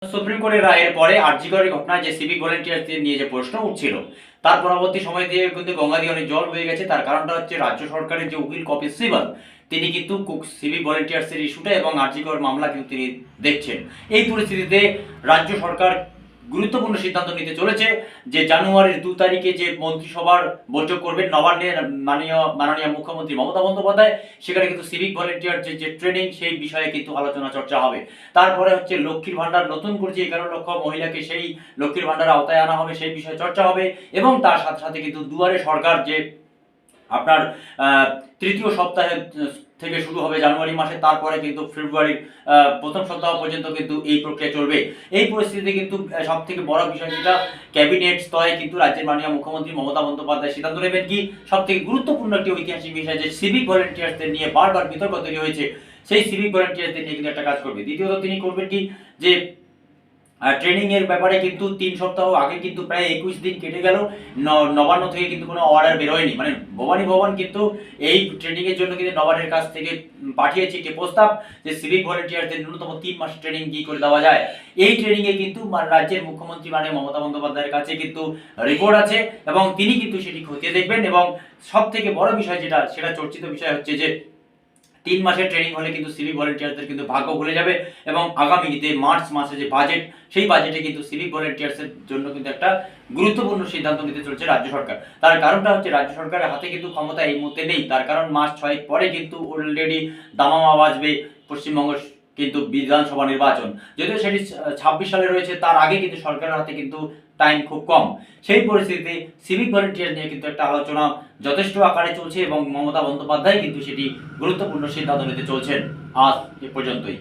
Supreme কোর্টের রায়ের পরে আরজিকরের ঘটনায় যে সিভিক ভলেন্টিয়ারদের নিয়ে যে প্রশ্ন উঠছিল, তার পরবর্তী সময় দিয়ে কিন্তু গঙ্গা দিয়ে অনেক জল বয়ে গেছে। তার কারণটা হচ্ছে রাজ্য সরকারের যে উকিল কপিল সিবাল, তিনি কিন্তু সিভিক ভলেন্টিয়ার্সের ইস্যুটা এবং আরজিকর মামলা কিন্তু তিনি দেখছেন। এই পরিস্থিতিতে রাজ্য সরকার গুরুত্বপূর্ণ সিদ্ধান্ত নিতে চলেছে যে জানুয়ারির 2 তারিখে যে মন্ত্রিসভার বৈঠক করবেন নবান্নের মাননীয় মুখ্যমন্ত্রী মমতা বন্দ্যোপাধ্যায়, সেখানে কিন্তু সিভিক ভলেন্টিয়ার যে ট্রেনিং সেই বিষয়ে কিন্তু আলোচনা চর্চা হবে। তারপরে হচ্ছে লক্ষ্মীর ভান্ডার, নতুন করে যে 11 লক্ষ মহিলাকে সেই লক্ষ্মীর ভান্ডার আওতায় আনা হবে সেই বিষয়ে চর্চা হবে। এবং তার সাথে সাথে কিন্তু দুয়ারে সরকার যে আপনার তৃতীয় সপ্তাহে থেকে শুরু হবে জানুয়ারি মাসে, তারপরে কিন্তু ফেব্রুয়ারির প্রথম সপ্তাহ পর্যন্ত কিন্তু এই প্রক্রিয়া চলবে। এই পরিস্থিতিতে কিন্তু সব থেকে বড় বিষয় যেটা, ক্যাবিনেট স্তরে কিন্তু রাজ্যের মাননীয় মুখ্যমন্ত্রী মমতা বন্দ্যোপাধ্যায় সিদ্ধান্ত নেবেন কি সব থেকে গুরুত্বপূর্ণ একটি ঐতিহাসিক বিষয়, যে সিভিক ভলেন্টিয়ার্সদের নিয়ে বারবার বিতর্ক তৈরি হয়েছে, সেই সিভিক ভলেন্টিয়ারদের নিয়ে কিন্তু একটা কাজ করবে। দ্বিতীয়ত তিনি করবেন কি, যে ট্রেনিং এর ব্যাপারে কিন্তু 3 সপ্তাহ আগে কিন্তু প্রায় 21 দিন কেটে গেল, নবান্ন থেকে কিন্তু কোনো অর্ডার বেরোয়নি। মানে ভবানী ভবন কিন্তু এই ট্রেনিং এর জন্য কিন্তু নবান্নের কাছ থেকে পাঠিয়েছে একটি প্রস্তাব যে সিভিক ভলেন্টিয়ারদের ন্যূনতম 3 মাস ট্রেনিং কি করে দেওয়া যায়। এই ট্রেনিং এ কিন্তু রাজ্যের মুখ্যমন্ত্রী মানে মমতা বন্দ্যোপাধ্যায়ের কাছে কিন্তু রিপোর্ট আছে এবং তিনি কিন্তু সেটি খতিয়ে দেখবেন। এবং সব থেকে বড় বিষয় যেটা, সেটা চর্চিত বিষয় হচ্ছে যে 3 মাসের ট্রেনিং হলে কিন্তু সিভিক ভলেন্টিয়ারদের কিন্তু ভাগ্য খুলে যাবে এবং আগামীতে মার্চ মাসে যে বাজেট, সেই বাজেটে কিন্তু সিভিক ভলেন্টিয়ার্সের জন্য কিন্তু একটা গুরুত্বপূর্ণ সিদ্ধান্ত নিতে চলেছে রাজ্য সরকার। তার কারণটা হচ্ছে রাজ্য সরকারের হাতে কিন্তু ক্ষমতা এই মুহূর্তে নেই। তার কারণ মাস 6 পরে কিন্তু অলরেডি দামামা বাজবে পশ্চিমবঙ্গ কিন্তু বিধানসভা নির্বাচন, যদিও সেটি 26 সালে রয়েছে। তার আগে কিন্তু সরকারের হাতে কিন্তু টাইম খুব কম। সেই পরিস্থিতিতে সিভিক ভলেন্টিয়ার নিয়ে কিন্তু একটা আলোচনা যথেষ্ট আকারে চলছে এবং মমতা বন্দ্যোপাধ্যায় কিন্তু সেটি গুরুত্বপূর্ণ সিদ্ধান্ত নিতে চলছেন। আজ এ পর্যন্তই।